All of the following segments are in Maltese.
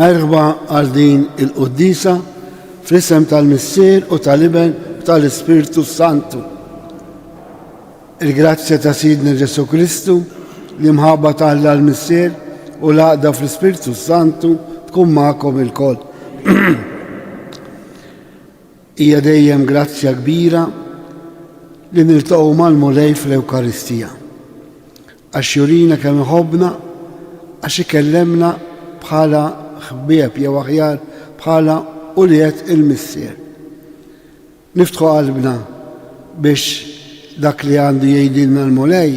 Merħba għal din il-Quddisa fl-isem tal-Missier u tal-Iben u tal-Ispiritu Santu. Il-grazzja ta' Sidna Ġesu Kristu li mħabba Alla l-Missier u l-għaqda fl-Ispiritu Santu tkun magħkom il-koll. Hija dejjem grazzja kbira li niltaqgħu mal-Mulej fl-Ewkaristija. Għax jurina kemm iħobbna, għax ikellemna bħala ħbieb jew aħjar bħala uliet il-Missier. Niftħu qalbna biex dak li għandu jgħidilna l-Mulej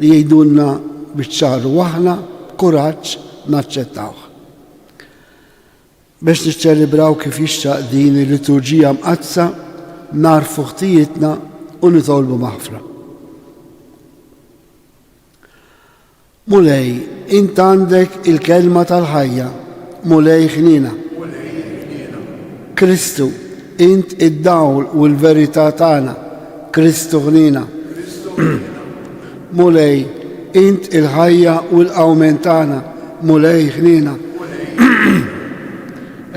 li jgħidulna biċ-ċar u aħna b'kuraġġ naċċettawh. Biex niċċelebraw kif jixtaq din il-liturġija mqazza narfu ħtijietna u nitolbu maħfra. Mulej, int għandek il-kelma tal-ħajja, Mulej ħnina. Kristu, int id-dawl u l-verità tagħna, Kristu ħnina. Mulej, int il-ħajja u l-qawmen tagħna, Mulej ħnina.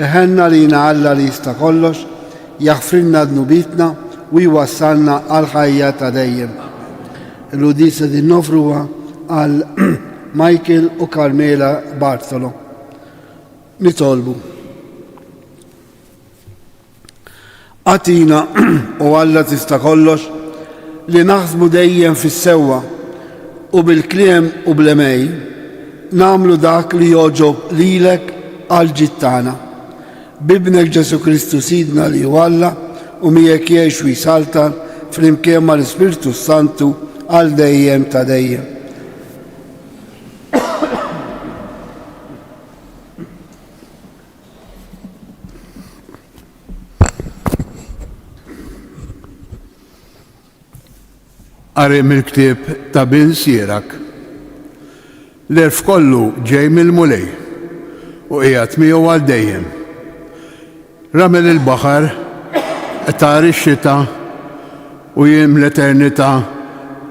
Eħenna lina Alla li jista' kollox, jaħfrilna dnubitna u jwassalna għal ħajja ta' dejjem. Il-Udisa din nofruha għal Michael u Carmela Bartolo. Nitolbu. Għatina u Alla tista' kollox li naħsbu dejjem fis-sewwa u bil-kliem u bl-emej nagħmlu dak li joġob lilek għal ġittana. Bibnek Ġesu Kristu Sidna li hu Alla u miegħek jgħix u jsaltan flimkien mal-Ispiritu Santu għal dejjem ta' dejjem. Qari mill-ktieb ta' Bill Sierak. L-erf kollu ġej mill-Mulej u qiegħed miegħu għal dejjem. Ramel il-baħar, tar ix-xita u jiem l-eternità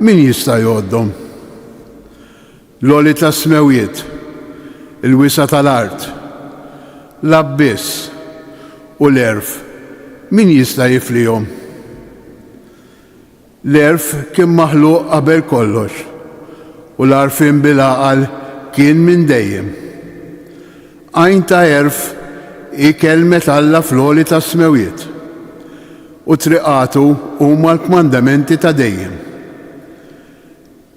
min jista' jgħoddhom. L-għoli tas-smewjiet, il-wisa tal-art, l-abbiss u l-erf min jista' jiflihom. L-erf kien maħluq qabel kollox u l-arfin bil-għaqal kien minn dejjem. Għajn ta' erf hi kelmet Alla fl-għoli tas-smewjiet u triqatu huma l-kmandamenti ta' dejjem.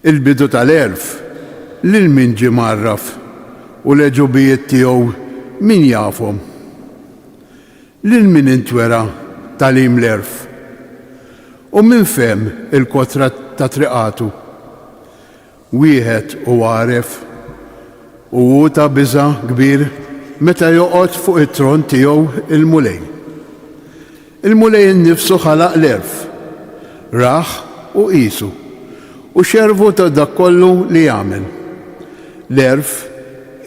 Il-bidu tal-erf lil min ġie marraf u l-eġubijiet tiegħu min jafhom. Lil min intwera tal-im l-erf u min fehm il-kotra ta' triqatu. Wieħed u għaref u hu ta' biża' kbir meta joqgħod fuq it-tron tiegħu il-Mulej. Il-Mulej innifsu ħalaq l-erf, raħ u qisu u xervu ta' dak kollu li jagħmel. L-erf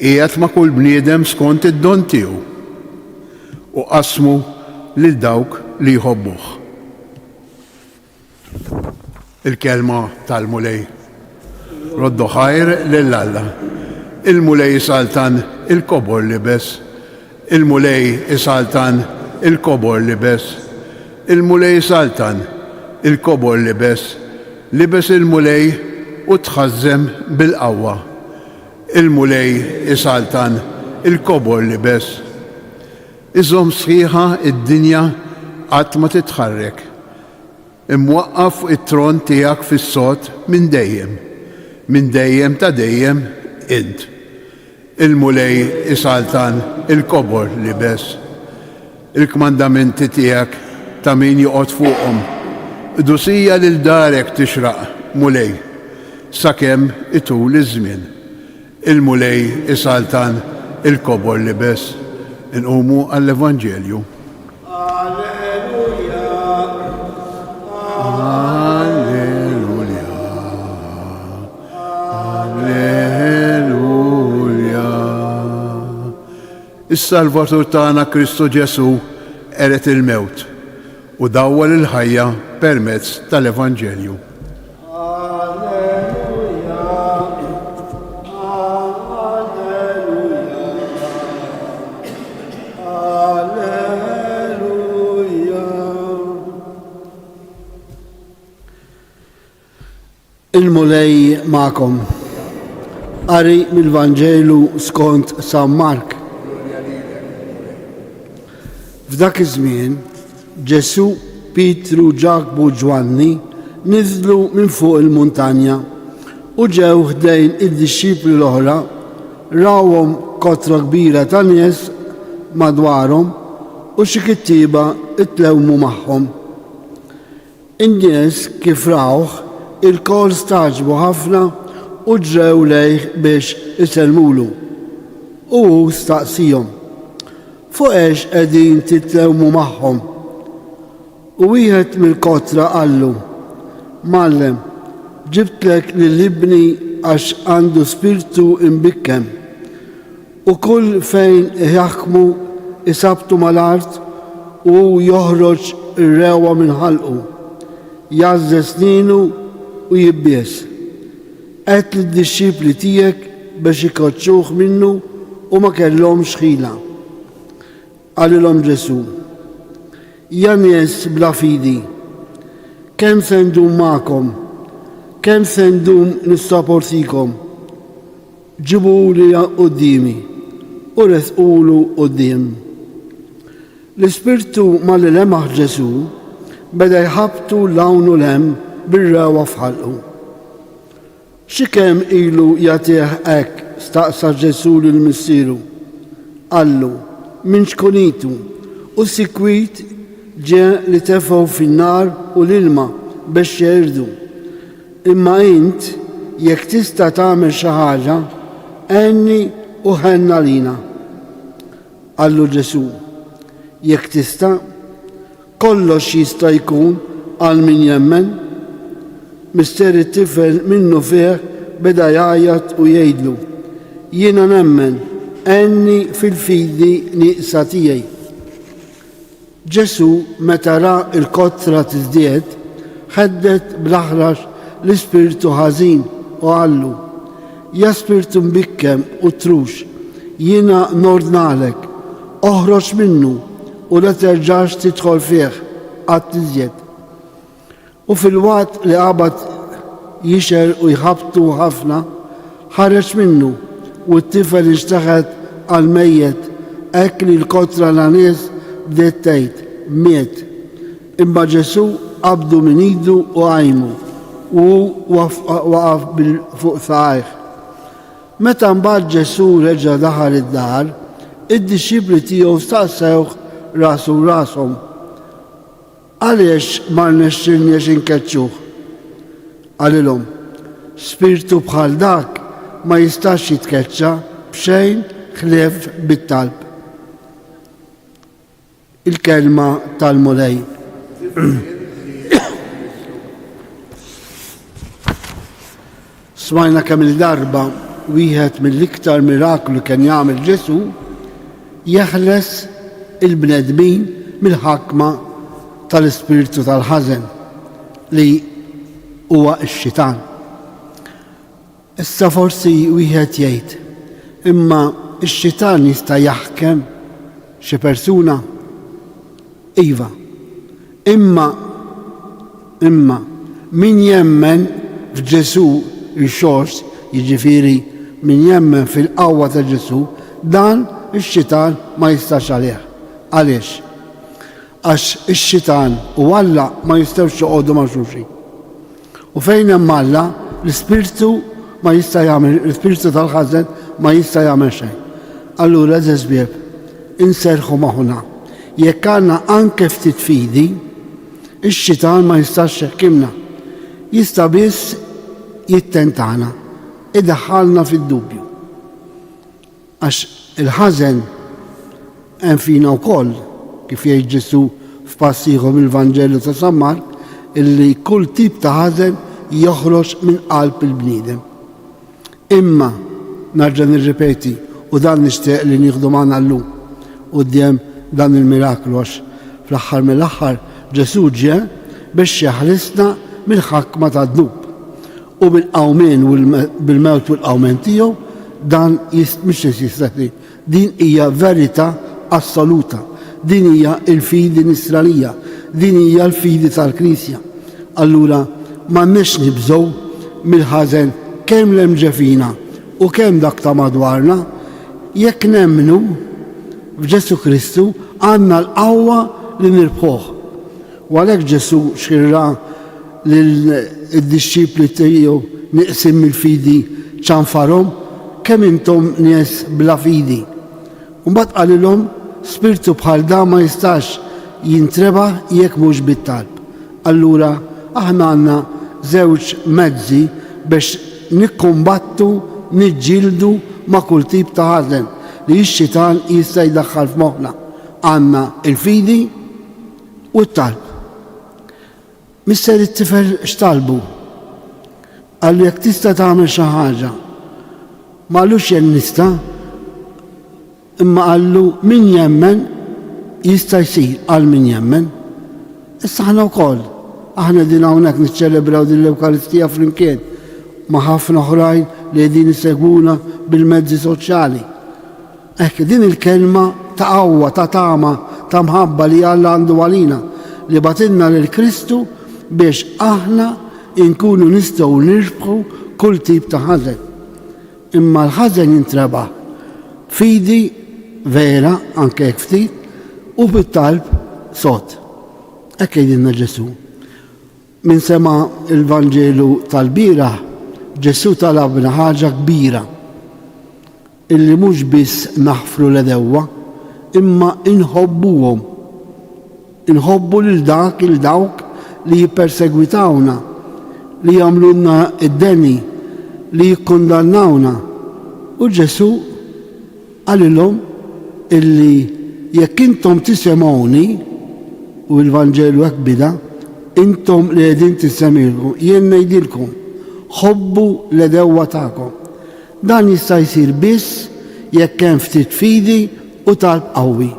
qiegħed ma' kull bniedem skont id-don tiegħu u qasmu lil dawk li jħobbuh. Il-kelma tal-Mulej. Roddu ħajr lill-Alla. Il-Mulej isaltan il-kobor libes. Il-Mulej isaltan il-kobor libes. Il-Mulej isaltan il-kobor libes. Libes il-Mulej u tħazzem bil-qawwa. Il-Mulej isaltan il-kobor libes. Iżom sħiħa id-dinja qatt ma titħarrek. Imwaqqaf it-tron tiegħek fis-sod minn dejjem ta' dejjem int. Il-Mulej isaltan il-kobor libes. Il-kmandamenti tiegħek ta' min joqgħod fuqhom dusija lil darek tixraq mulej, sakemm itul iż-żmien. Il-mulej isaltan il-kobor li bes. Inqumu għall-Evanġelju. Alleluja. Alleluja. Alleluja. Is-Salvatur tagħna Kristu Ġesu eret il-mewt u dawwal il-ħajja permezz tal-Evanġelju. Il-mulej ma'kom. Qari mill-Vanġelu skont San Mark. F'dak iż-żmien, Ġesu, Pietru, Ġakbu, Ġwanni niżlu minn fuq il-muntanja u ġew ħdejn id-dixxipli l-oħra, rawhom kotra kbira ta' nies madwarhom u xi kittieba itlewmu magħhom. In-nies kif rawh il-kol staġbu ħafna u ġrew lejh biex isellmulu. U staqsihom: fuq għex qegħdin titlewmu magħhom? U wieħed mill-kotra qallu: Mallem, ġibtlek lill-ibni għax għandu spiritu imbikkem u kull fejn jaħkmu isabtu mal-art u joħroġ ir-rewa minn ħalqu, jażżes sninu u jibbies. Qed lid-dixxipli tiegħek biex ikoċċuh minnu u ma kellhomx ħila. Qalilhom Ġesu: ja nies bla fidi, kemm se ndum magħkom, kemm se ndum nissapportikom? Ġibuli qudiemi u resqulu quddiem. L-ispirtu malli lemaħ Ġesu beda jħabtu lawnu lem bir-rewa f'ħalqu. X'kemm ilu jagħtih hekk? Staqsa Ġesu lill-missieru. Qallu: minn xkunitu, u sikwit ġie li tefgħu fin-nar u l-ilma biex jerdu. Imma int jekk tista' tagħmel xi ħaġa, għenni u ħenna lina. Qallu Ġesu: jekk tista', kollox jista' jkun għal min jemmen. Mister it-tifel minnu fih beda jgħajjat u jgħidlu: jiena nemmen, għenni fil-fidi nieqsa tiegħi. Ġesu meta ra il-kotra tiżdied, ħeddet bl-aħrax l-ispirtu ħażin u qallu: ja spirtu mbikkem u trux, jiena nordnalek, oħroġ minnu u la terġax tidħol fih qatt iżjed. U fil-waqt li qabad jixer u jħabtu ħafna, ħareġ minnu u t-tifel inxtaħed għal-mejjet, hekk li l-kotra l-nies bdiet tgħid: miet. Imma Ġesu qabdu minn idu u għajmu u waqaf fuq saqajh. Meta mbagħad Ġesu reġa' daħal id-dar, id-dixxipli tiegħu staqsewh rasu rashom: għaliex ma rnexxilniex inkeċċuh? Qalilhom: spiritu bħal dak ma jistax jitkeċċa b'xejn ħlief bit-talb. Il-kelma tal-mulej. Smajna kemm il-darba wieħed mill-iktar miraklu kien jagħmel Ġesu jeħles il-bnedmin mill-ħakma tal-ispirtu tal-ħażen li huwa x-xitan. Issa forsi wieħed jgħid: imma x-xitan jista' jaħkem xi persuna? Iva, imma min jemmen f'Ġesu il-xors, jiġifieri min jemmen fil-qawwa ta' Ġesu, dan ix-xitan ma jistax għalih. Għaliex? Għax ix-xitan u Alla ma jistgħux joqogħdu ma' xulxin. U fejn hemm Alla, l-ispirtu ma jista' jagħmel, l-ispirtu tal-ħażen ma jista' jagħmel xejn. Allura eżbieb, inserħu maħuna. Jekk għandna anke ftit fidi, Ix-xitan ma jistax jekimna, jista' biss jittentana, idaħħalna fid-dubju. Għax il-ħażen hemm fina wkoll, kif jgħid Ġesu f'pass ieħor mill-Vanġellu ta' San Mark, illi kull tip ta' ħażen joħroġ minn qalb il-bniedem. Imma narġa' nirripeti u dan nixtieq li nieħdu magħna llum quddiem dan il-miraklu għax fl-aħħar mill-aħħar Ġesu ġie biex jaħlisna mill-ħakma tad-dnub. U bil-qawmien u bil-mewt u l-qawmien tiegħu dan mhux jistati. Din hija verità assoluta. Din hija l-fidi nisranija. Din hija l-fidi tal-Knisja. Allura m'għandniex nibżgħu mill-ħażen kemm l-imġefina u kemm dak ta' madwarna, jekk nemmnu f'Ġesu Kristu għandna l-qawwa li nirbħuh. U għalhekk Ġesu xirra lill-disċipli tiegħu niqsim mill-fidi ċanfarhom kemm intom nies bla fidi. U mbagħad qalilhom spiritu bħal dan ma jistax jintreba jekk mhux bit-talb. Allura aħna għandna żewġ mezzi biex nikkombattu, niġġieldu ma' kull tip ta' ħażen li x-xitan jista' jdaħħal f'moħħna. Għandna il-fidi u t-talb. Mister it-tifel x'talbu? Għallu jekk tista' tagħmel xi ħaġa. M'għallux jekk nista', imma għallu min jemmen jista' jsir għal min jemmen. Issa aħna wkoll, aħna din hawnhekk niċċelebraw din l-Ewkaristija flimkien ma' ħafna oħrajn li qegħdin isegwuna bil-mezzi soċjali. Hekk din il-kelma ta' qawwa, ta' tama, ta' mħabba li Alla għandu għalina li batilna lil Kristu biex aħna inkunu nistgħu nirbħu kull tip ta' ħażen. Imma l-ħażen jintrabaħ fidi vera anke hekk ftit u bit-talb sod. Hekk jgħidilna Ġesu. Min sema il-Vanġelu tal-bieraħ, Ġesu talabna ħaġa kbira illi mhux biss naħfru l-edewwa imma inħobbuhom. Inħobbu lil dawk li jippersegwitawna, li jagħmlulna id-deni, li jikkundannawna. U Ġesu għalilhom illi jekk intom tisemgħuni u l-Vanġelu hekk bida, intom li qegħdin tissemilkom, jien ngħidilkom ħobbu l-edewwa tagħkom. Dan jista' jsir biss jekk hemm ftit fidi u talb qawwi.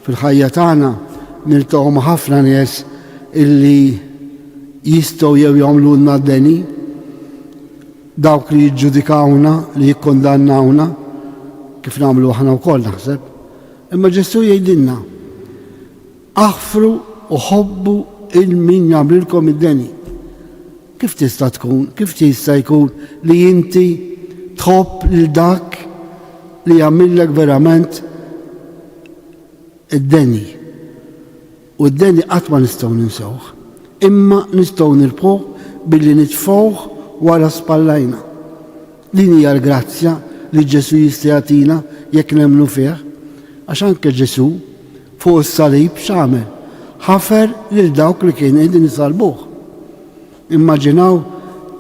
Fil-ħajja tagħna niltaqgħu ma' ħafna nies illi jistgħu jew jagħmlulna d-deni, dawk li jiġġudikawna, li jikkondannawna, kif nagħmlu aħna wkoll naħseb. Imma Ġesu jgħidilna aħfru u ħobbu il-min jagħmlilkom id-deni. Kif tista' tkun, kif jista' jkun li inti tħobb lil dak li jagħmillek verament id-deni. U d-deni qatt ma nistgħu ninsewh. Imma nistgħu nirbħuh billi nitfgħuh wara spallajna. Din hija l-grazzja li Ġesu jista' jagħtina jekk nemmnu fih. Għax anke Ġesu fuq is-salib x'għamel? Ħafer lil dawk li kienu qegħdin isalbuh. Immaġinaw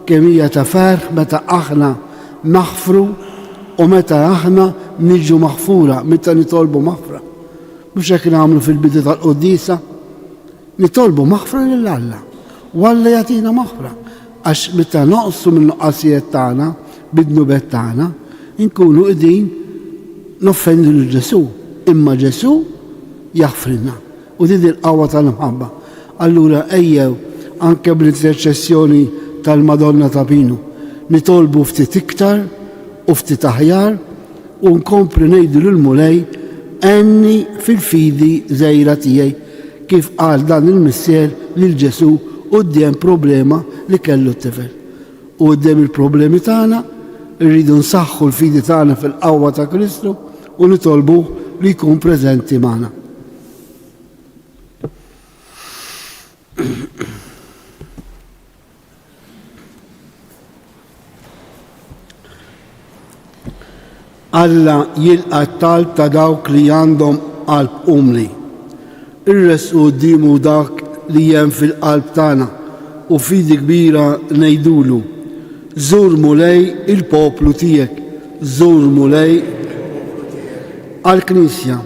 kemm hija ta' ferħ meta aħna naħfru u meta aħna niġu maħfura, meta nitolbu maħfra. Mhux hekk nagħmlu fil-bidu tal-qudiesa, nitolbu maħfra lil Alla. U Alla jagħtina maħfra. Għax meta noqsu min-nuqqasijiet tagħna, bid-nubet tagħna, inkunu qegħdin noffendu lil Ġesu. Imma Ġesu jaħfrilna. U din il-qawwa tal-imħabba. Allura ejjew anke bl-interċessjoni tal-Madonna ta' Pinu nitolbu ftit iktar u ftit aħjar u nkomplu ngħidu lil mulej enni fil-fidi żgħira tiegħi kif qal dan il-missier lil Ġesu quddiem problema li kellu t-tifel. U quddiem il-problemi tagħna rridu nsaħħu l-fidi tagħna fil-qawwa ta' Kristu u nitolbuh li jkun preżenti magħna. Alla jilqa t-talb ta' dawk li għandhom qalb umli. Irresqu quddiemu dak li jem fil-qalb tagħna u fidi kbira ngħidulu żur mulej il-poplu tiegħek, żur mulej għall-Knisja.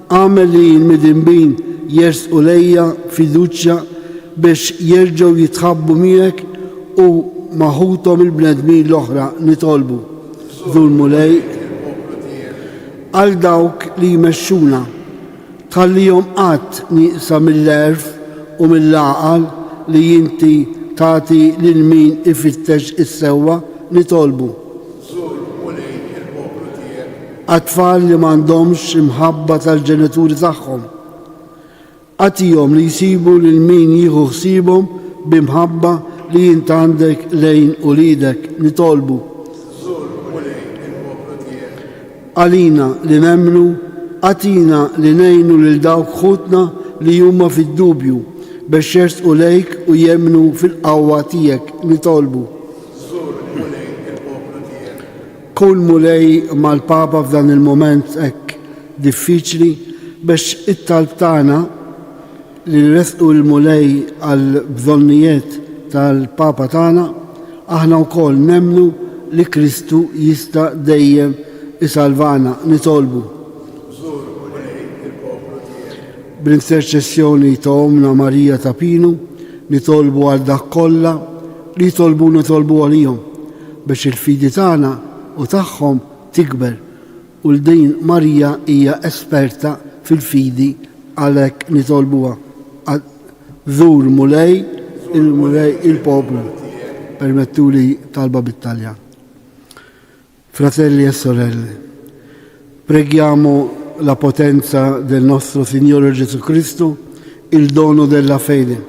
Għamel li l-midinbin jersqu lejja fiduċja biex jerġgħu jitħabbu miegħek u maħutom il-bnedmin l-oħra nitolbu. Żur mulej għal dawk li jmexxuna tħallihom qatt nieqsa mill-erf u mill-għaqal li inti tagħti lil min ifittex is-sewwa nitolbu. Għat-tfal li m'għandhomx imħabba tal-ġenituri tagħhom. Għatihom li jsibu lil min jieħu ħsiebhom b'imħabba li int għandek lejn ulidek nitolbu. Għalina li nemmnu, għatina li ngħinu lil dawk ħutna li huma fid-dubju biex jersqu lejk u jemmnu fil-qawwa tiegħek nitolbu. Kull mulej mal-Papa f'dan il-moment hekk diffiċli biex it-talb tagħna li nresqu l-mulej għal bżonnijiet tal-Papa tagħna, aħna wkoll nemmnu li Kristu jista' dejjem isalvana nitolbu. Bl-interċessjoni ta' Omna Marija ta' Pinu nitolbu għal dak kollha li nitolbu għalihom biex il-fidi tagħna u tagħhom tikber u l-din Marija hija esperta fil-fidi għalhekk nitolbuha. Żur mulej il-poplu. Permettuli talba bit-Taljan. Fratelli e sorelle, preghiamo la potenza del nostro Signore Gesù Cristo, il dono della fede,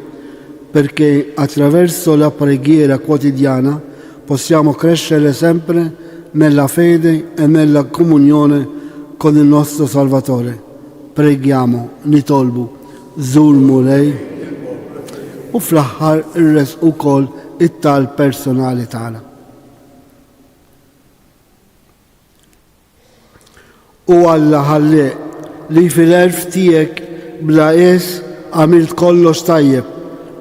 perché attraverso la preghiera quotidiana possiamo crescere sempre nella fede e nella comunione con il nostro Salvatore. Preghiamo, nitolbu, żur mulej u fl-aħħar irres ukoll it-tal personali tagħna. U Alla ħalli li fil-erf tiegħek bla qes għamilt kollox tajjeb.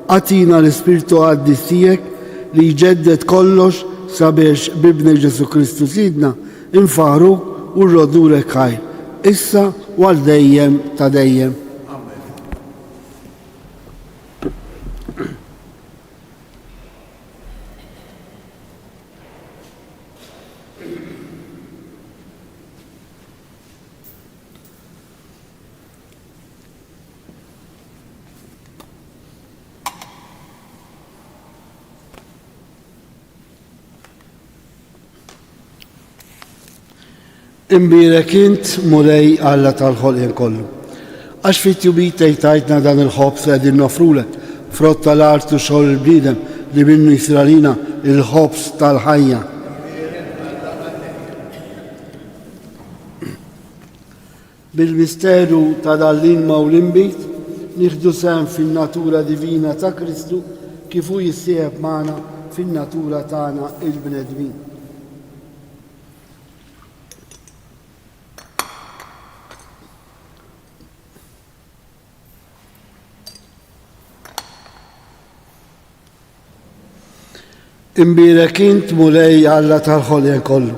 Għatina l-Ispirtu Għaddis tiegħek li jġeddet kollox sabiex bibni Ġesu Kristu sidna infaħru u rrodurek ħajr. Issa u għal dejjem ta' dejjem. Imbirek int mulej Alla tal-ħolqien kollu. Għax fit-tjubit tajtna dan il-ħobs qegħdin nofrulek frott tal-art u xogħol il-bniedem li minnu jisralina il-ħobs tal-ħajja. Bil-misteru ta' dal-ilma u l-imbit nieħdu sehem fin-natura divina ta' Kristu kif hu jissieħeb magħna fin-natura tagħna il-bnedmin. Imbirek int mulej Alla tal-ħolqien kollu.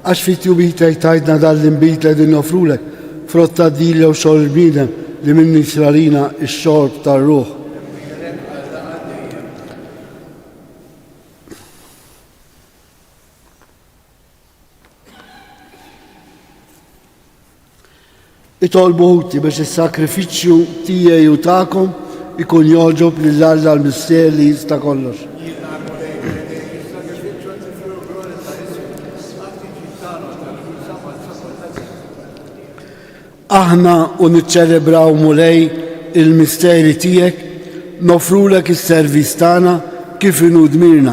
Għax fit-tjubit tajtna dal-imbit li din nofrulek frott ta' dilja u xogħol il-bniedem li minnu jisralina x-xorb tar-ruħ. Itolbu ħuti biex is-sakrifiċċju tiegħi u tagħkom ikun joġob lil Alla l-mister li jista' kollox. Aħna u niċċelebraw mulej il-misteri tiegħek nofrulek is-servizz tagħna kif inhu dmirna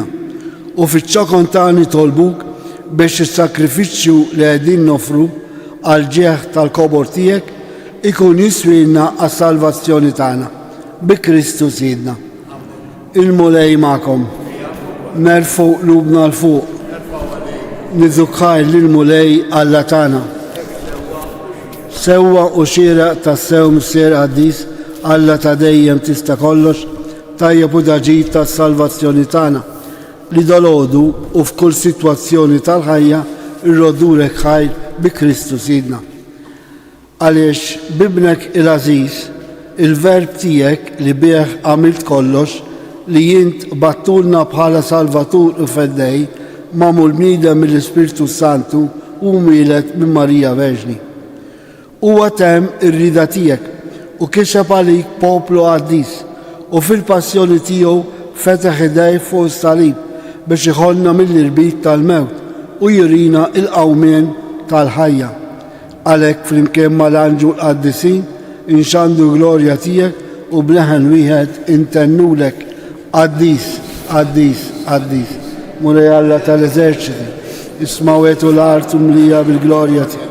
u fiċ-ċokon tagħna nitolbuk biex is-sakrifiċċju li qegħdin nofru għal ġieħ tal-kobor tiegħek ikun jiswilna għas-salvazzjoni tagħna bi Kristu Sidna. Il-mulej magħkom. Nerfu qlubna l fuq. Niżukkar lill-mulej Alla tagħna. Sewwa u xieraq tas-sew missier Għaddis Alla ta' dejjem tista' kollox, tajjeb u daġid tas-salvazzjoni tagħna li dalodu u f'kull sitwazzjoni tal-ħajja irrodulek ħajr bi Kristu Sidna. Għaliex bibnek il-Aziz, il-verb tiegħek li bih għamilt kollox, li jint battulna bħala Salvatur u feddej, mamul bniedem mill-Ispirtu Santu u milet minn Marija Verġni. Huwa temm ir-rida tiegħek u kixeb għalik poplu għaddis u fil-passjoni tiegħu fetaħ idej fuq is-salib biex iħollna mill-irbit tal-mewt u jurina il-qawmien tal-ħajja. Għalhekk flimkien mal-anġu l-qaddisin inxandu glorja tiegħek u bleħen wieħed intennulek qaddis, qaddis, qaddis. Mulej Alla tal-eżerċiti, ismawet u l-art mlija bil-glorja tiegħek.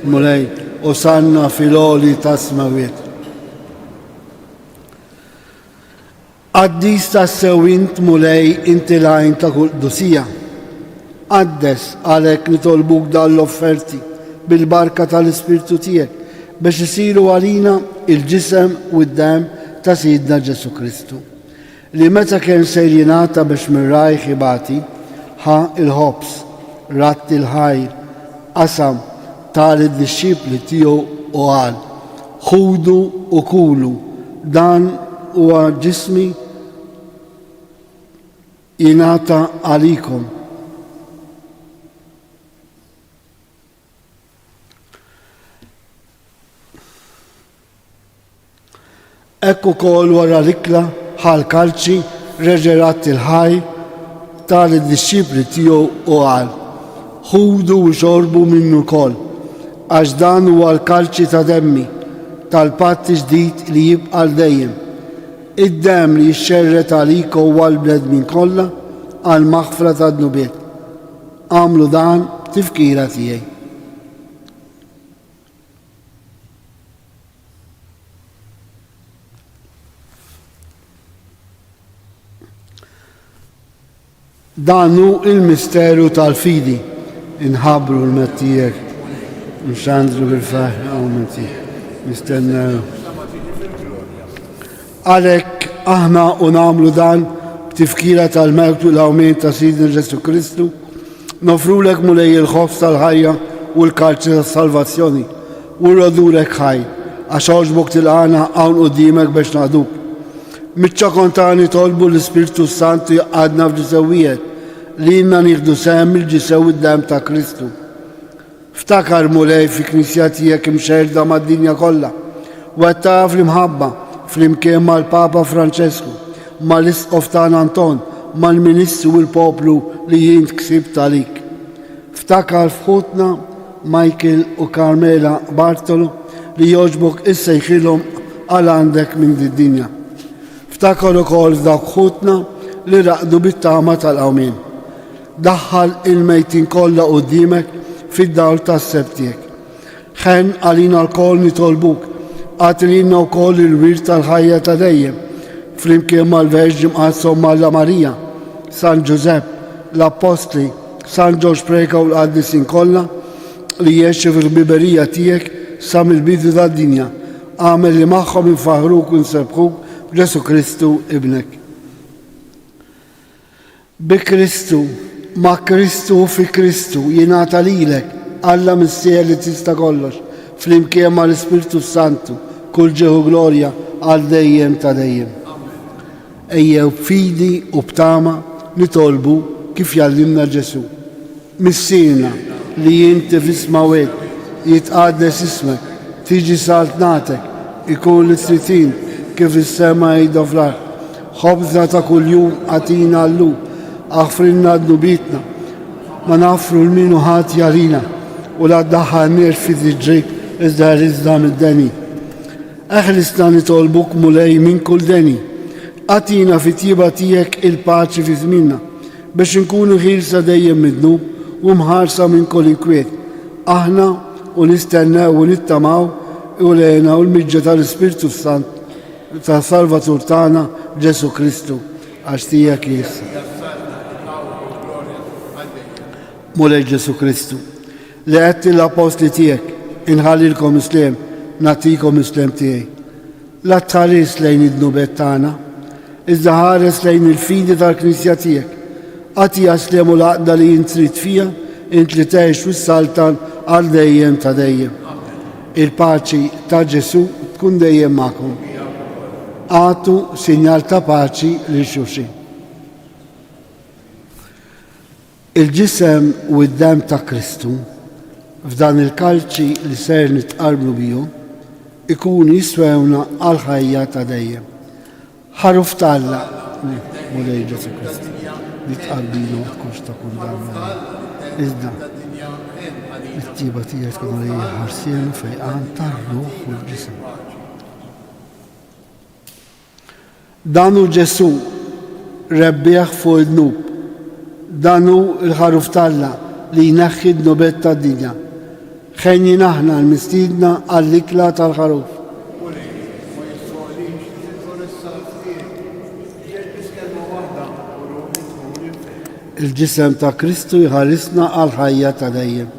Mulej, osanna fil-oli tasmawiet. Qaddis tas-sewint mulej inti lajn ta' kull dusija. Qaddes għalhekk nitolbuk dan l-offerti bil-barka tal-Ispirtu tiegħek biex isiru għalina il-ġisem u d-dem ta' Sidna Ġesu Kristu. Li meta kien ser jingħata biex minn rajħ ibati, ħa il-ħobs, ratt il-ħajr, qasam tal-disċipli tiegħu u qal: ħudu u kulu, dan huwa ġismi jingħata għalikom. Ekku kol wara l-ikla ħal kalċi reġerat il-ħaj tal-disċipli tiegħu u qal: ħudu u xorbu minnu kol, għax dan huwa l-kalċi ta' demmi tal-patti ġdid li jibqa' dejjem. Id-dem li jixxerret għalik huwa l-bnedmin kollha għal maħfra tad-nubiet. Għamlu dan tifkira tiegħi. Danu il-misteru tal-fidi, inħabru l-mettijek, nxandru bil-faħ, għaw mettijek, nistennew. Għalek aħna unamlu dan b'tifkira tal-mewt u l-għawmin ta' Sidna Ġesu Kristu, nofrulek mulej il-ħobs tal-ħajja u l-kalċi tal-salvazzjoni, u r-rodulek ħaj, għax oġbok til-għana għawn u dimek biex naħduk. Mitċa kontani tolbu l-Ispirtu Santu jaqadna f'ġisewijiet li jinna nieħdu sehem il-ġisew id-dem ta' Kristu. Ftakar mulej fi knisja tiegħek imxerda mad-dinja kollha, u qed taf l-imħabba flimkien mal-Papa Franċesku, mal-Isqof tagħna Anton, mal-Ministru u l-poplu li jint ksibt għalik. Ftakar f'ħutna Michael u Carmela Bartolo li joġbok issa jħilhom għal għandek minn did-dinja. Ftakar ukoll f'dawk ħutna li raqdu bit-tama tal-qawmien. Daħħal il-mejtin kollha quddiemek fid-dawl tas-sebtiek. Ħen għalina l-koll nitolbuk, għatilina wkoll il-wir tal-ħajja ta' dejjem, flimkien mal-Verġi mqassom Malla Marija, San Giuseppe, l-Apostli, San Ġorġ Preka u l-qaddisin kollha li jgħixu fil-biberija tiegħek sa mill-bidu tad-dinja. Għamel li magħhom infaħruk u nsebħuk b'Ġesu Kristu ibnek. Bi Kristu, ma' Kristu u fi Kristu jingħata lilek Alla missier li tista' kollox flimkien mal-Ispirtu Santu kull ġeħu glorja għal dejjem ta' dejjem. Ejjew b'fidi u b'tama nitolbu kif jallimna Ġesu. Missirna li jinti f'ismawet jitqaddes ismek, tiġi saltnatek, ikun l-tritin kif is-sema jgħidu fl-art. Ħobżna ta' kuljum għatina għallu, aħfrinna d-nubitna, ma nafru l-minu ħat jarina u la d-daħħa nir fi d-ġrik iżda rizda mid-deni. Eħlisna nitolbuk mulej minn kull deni, għatina fi tiba tijek il-paċi fi zminna, biex nkunu ħilsa dejjem mid-nub u mħarsa minn kull inkwiet. Aħna u nistennew u nittamaw u lejna u l-mġġa tal-Ispirtu Sant ta' Salvatur tagħna Ġesu Kristu għax tiegħek jissa. Mulej Ġesu Kristu, li għetti l-apostli tijek, inħallilkom islem, natikom islem tijek. La tħares lejn id-nubet tana, iżda ħares lejn il-fidi tal-Knisja tijek. Għati jaslem u laqda li jintrit fija, int li teħx fis-saltan għal dejjem ta' dejjem. Il-paċi ta' Ġesu tkun dejjem ma'kom. Għatu sinjal ta' paċi li xulxin. Il-ġisem u d-dem ta' Kristu f'dan il-kalċi li ser nitqarblu bihom ikun jiswewna għal ħajja ta' dejjem. Ħaruf talla u lej Ġesu Kristu li tqarbilu tkunx ta' kull darba. Iżda it-tiba tiegħek tkun li ħarsien fejqan tar-ruħ u l-ġisem. Danu Ġesu rebbieħ fuq id-nub. Danu il-ħaruf talla li jneħħi d-nubet ta' dinja. Ħejni naħna l-mistidna għall-ikla tal-ħaruf. Il-ġisem ta' Kristu jħallisna għal-ħajja ta' dejjem.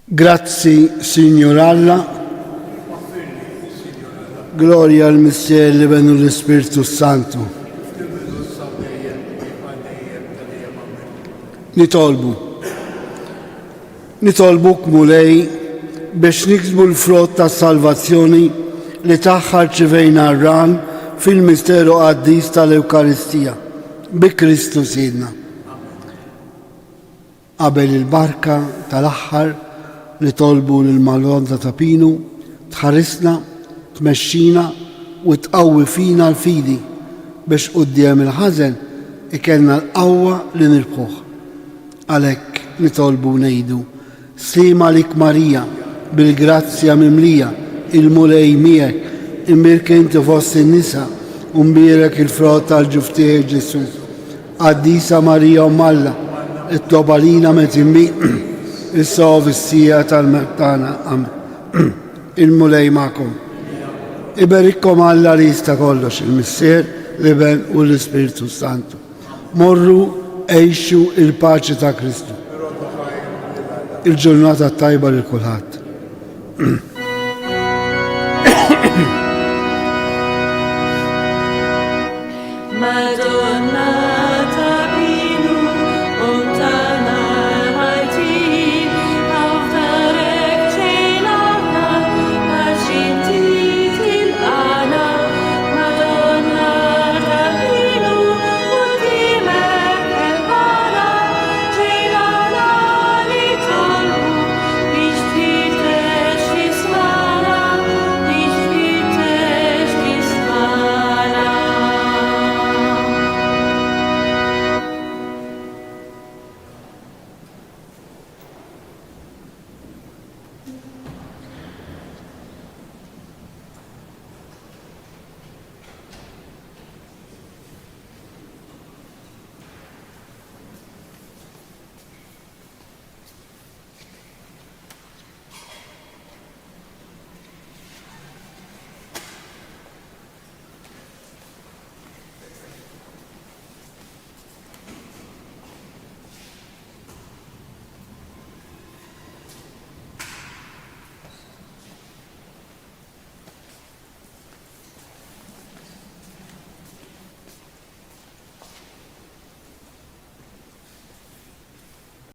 Grazzi, Signor Alla. Gloria al Mister li benu l-Ispirtu Santu. Nitolbuk mulej biex niksbu l-frott ta' salvazzjoni li taħħa rċivejna r-ran fil-misteru qaddis tal-Ewkaristija bi Kristu Sidna. Qabel il-barka tal-aħħar nitolbu l-malodda ta' Pinu tħarisna, tmexxina u tqawwi fina l-fidi biex quddiem il-ħażen ikelna l-qawwa li nirbħuh. Għalhekk nitolbu ngħidu Slima lik Marija bil-grazzja mimlija il-mulej miegħek imbirek inti fost in-nisa u mbierek il-frott tal-ġuf tiegħek Ġesu. Qaddisa Marija Alla itlob għalina meta inbih is-sew fis-sija tal-Mettana. Amen. Il-mulej magħkom. Iberikkom Alla li jista' kollox, il-Missier, l-Iben u l-Ispirtu Santu. Morru għejxu il-paċi ta' Kristu. Il-ġurnata tajba lil kulħadd.